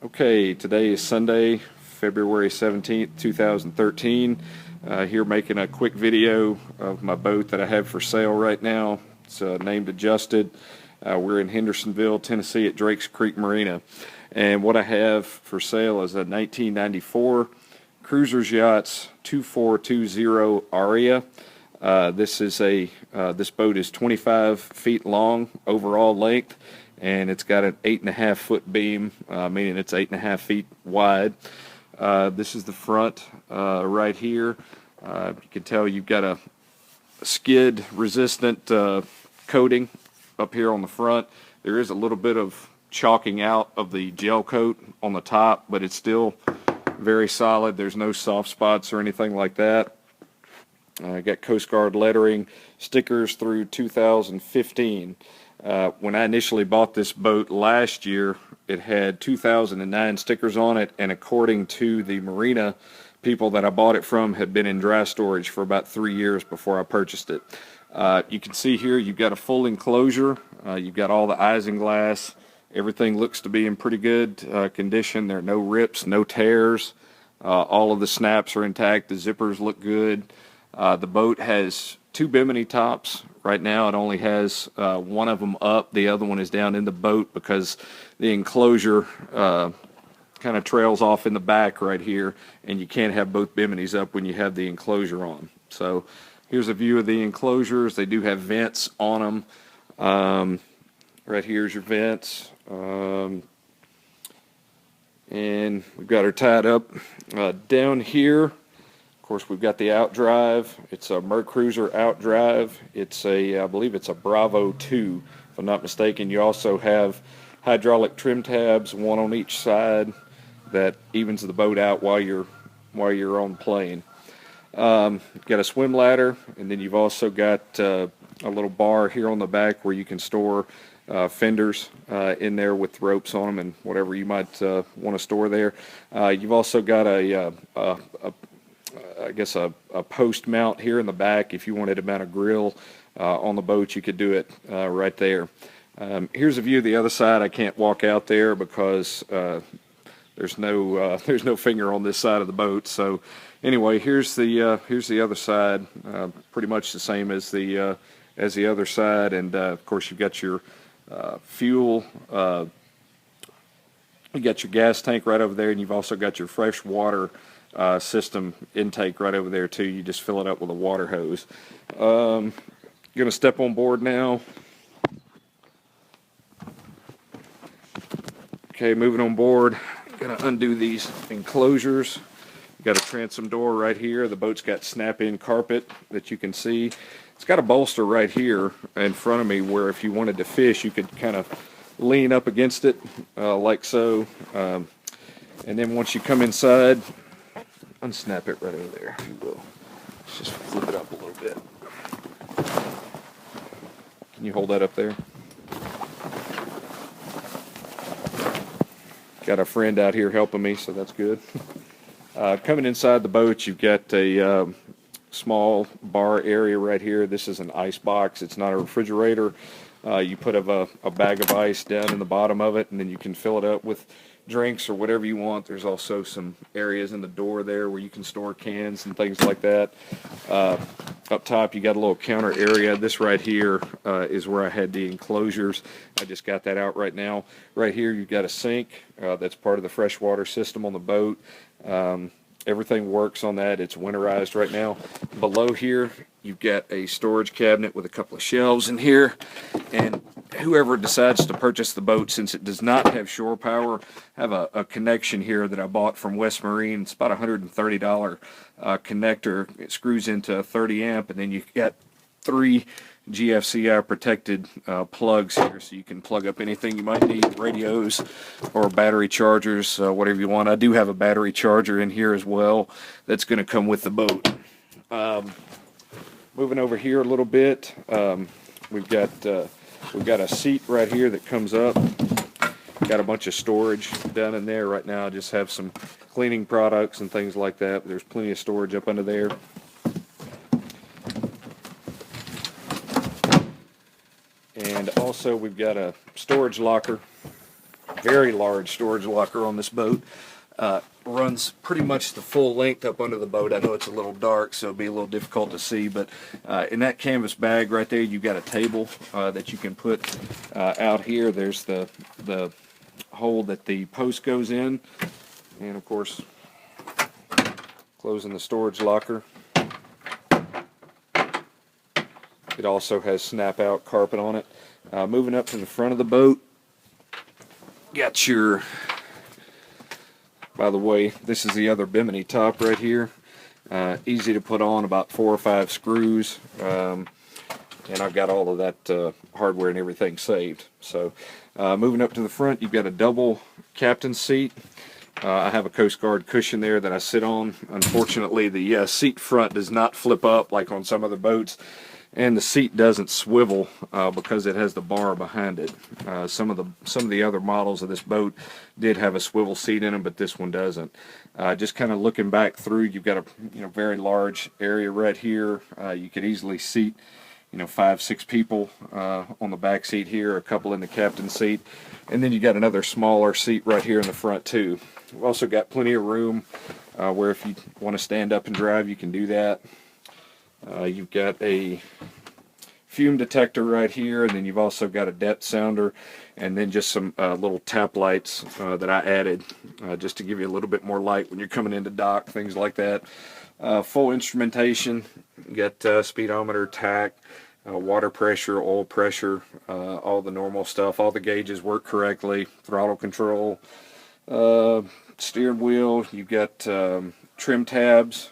Okay, today is Sunday, February 17th, 2013. Here making a quick video of my boat that I have for sale right now. It's named Adjusted. We're in Hendersonville, Tennessee at Drakes Creek Marina. And what I have for sale is a 1994 Cruisers Yachts 2420 Aria. This boat is 25 feet long overall length, and it's got an 8.5 foot beam, meaning it's 8.5 feet wide. This is the front right here. You can tell you've got a skid resistant coating up here on the front. There is a little bit of chalking out of the gel coat on the top, but it's still very solid. There's no soft spots or anything like that. I got Coast Guard lettering, stickers through 2015. When I initially bought this boat last year, it had 2009 stickers on it, and according to the marina people that I bought it from, had been in dry storage for about 3 years before I purchased it. You can see here you've got a full enclosure. You've got all the isinglass. Everything looks to be in pretty good condition. There are no rips, no tears. All of the snaps are intact. The zippers look good. The boat has 2 bimini tops. Right now it only has one of them up. The other one is down in the boat because the enclosure kind of trails off in the back right here, and you can't have both biminis up when you have the enclosure on. So here's a view of the enclosures. They do have vents on them. Right here's your vents. And we've got her tied up down here. Of course, we've got the outdrive. It's a Mercruiser outdrive. It's I believe it's a Bravo 2, if I'm not mistaken. You also have hydraulic trim tabs, one on each side, that evens the boat out while you're on plane. You've got a swim ladder, and then you've also got a little bar here on the back where you can store fenders in there with ropes on them and whatever you might want to store there. You've also got I guess a post mount here in the back. If you wanted to mount a grill on the boat, you could do it right there. Here's a view of the other side. I can't walk out there because there's no finger on this side of the boat. So anyway, here's the other side. Pretty much the same as the other side, and of course you've got your fuel. You got your gas tank right over there, and you've also got your fresh water system intake right over there too. You just fill it up with a water hose. Going to step on board now. Okay, moving on board. Going to undo these enclosures. Got a transom door right here. The boat's got snap-in carpet that you can see. It's got a bolster right here in front of me where if you wanted to fish, you could kind of lean up against it like so. And then once you come inside, unsnap it right over there, if you will. Let's just flip it up a little bit. Can you hold that up there? Got a friend out here helping me, so that's good. Coming inside the boat, you've got a small bar area right here. This is an ice box. It's not a refrigerator. You put a bag of ice down in the bottom of it, and then you can fill it up with drinks or whatever you want. There's also some areas in the door there where you can store cans and things like that. Up top you got a little counter area. This right here is where I had the enclosures. I just got that out right now. Right here you've got a sink that's part of the freshwater system on the boat. Everything works on that. It's winterized right now. Below here you've got a storage cabinet with a couple of shelves in here, and whoever decides to purchase the boat, since it does not have shore power, have a connection here that I bought from West Marine. It's about a $130 connector. It screws into a 30 amp, and then you got 3 GFCI protected plugs here, so you can plug up anything you might need, radios or battery chargers, whatever you want. I do have a battery charger in here as well that's going to come with the boat. Moving over here a little bit, we've got a seat right here that comes up. Got a bunch of storage down in there. Right now I just have some cleaning products and things like that, but there's plenty of storage up under there. And also we've got a storage locker very large storage locker on this boat. Runs pretty much the full length up under the boat. I know it's a little dark, so it'll be a little difficult to see, but in that canvas bag right there, you've got a table that you can put out here. There's the hole that the post goes in, and of course, closing the storage locker. It also has snap-out carpet on it. Moving up to the front of the boat, got your, by the way, this is the other bimini top right here. Easy to put on, about 4 or 5 screws, and I've got all of that hardware and everything saved. So moving up to the front, you've got a double captain's seat. I have a Coast Guard cushion there that I sit on. Unfortunately, the seat front does not flip up like on some other boats, and the seat doesn't swivel because it has the bar behind it. Some of the other models of this boat did have a swivel seat in them, but this one doesn't. Just kind of looking back through, you've got a very large area right here. You could easily seat 5, 6 people on the back seat here, a couple in the captain's seat, and then you got another smaller seat right here in the front too. We've also got plenty of room where if you want to stand up and drive, you can do that. You've got a fume detector right here, and then you've also got a depth sounder, and then just some little tap lights that I added just to give you a little bit more light when you're coming into dock, things like that. Full instrumentation. You got speedometer, tack, water pressure, oil pressure, all the normal stuff. All the gauges work correctly. Throttle control, steering wheel. You've got trim tabs.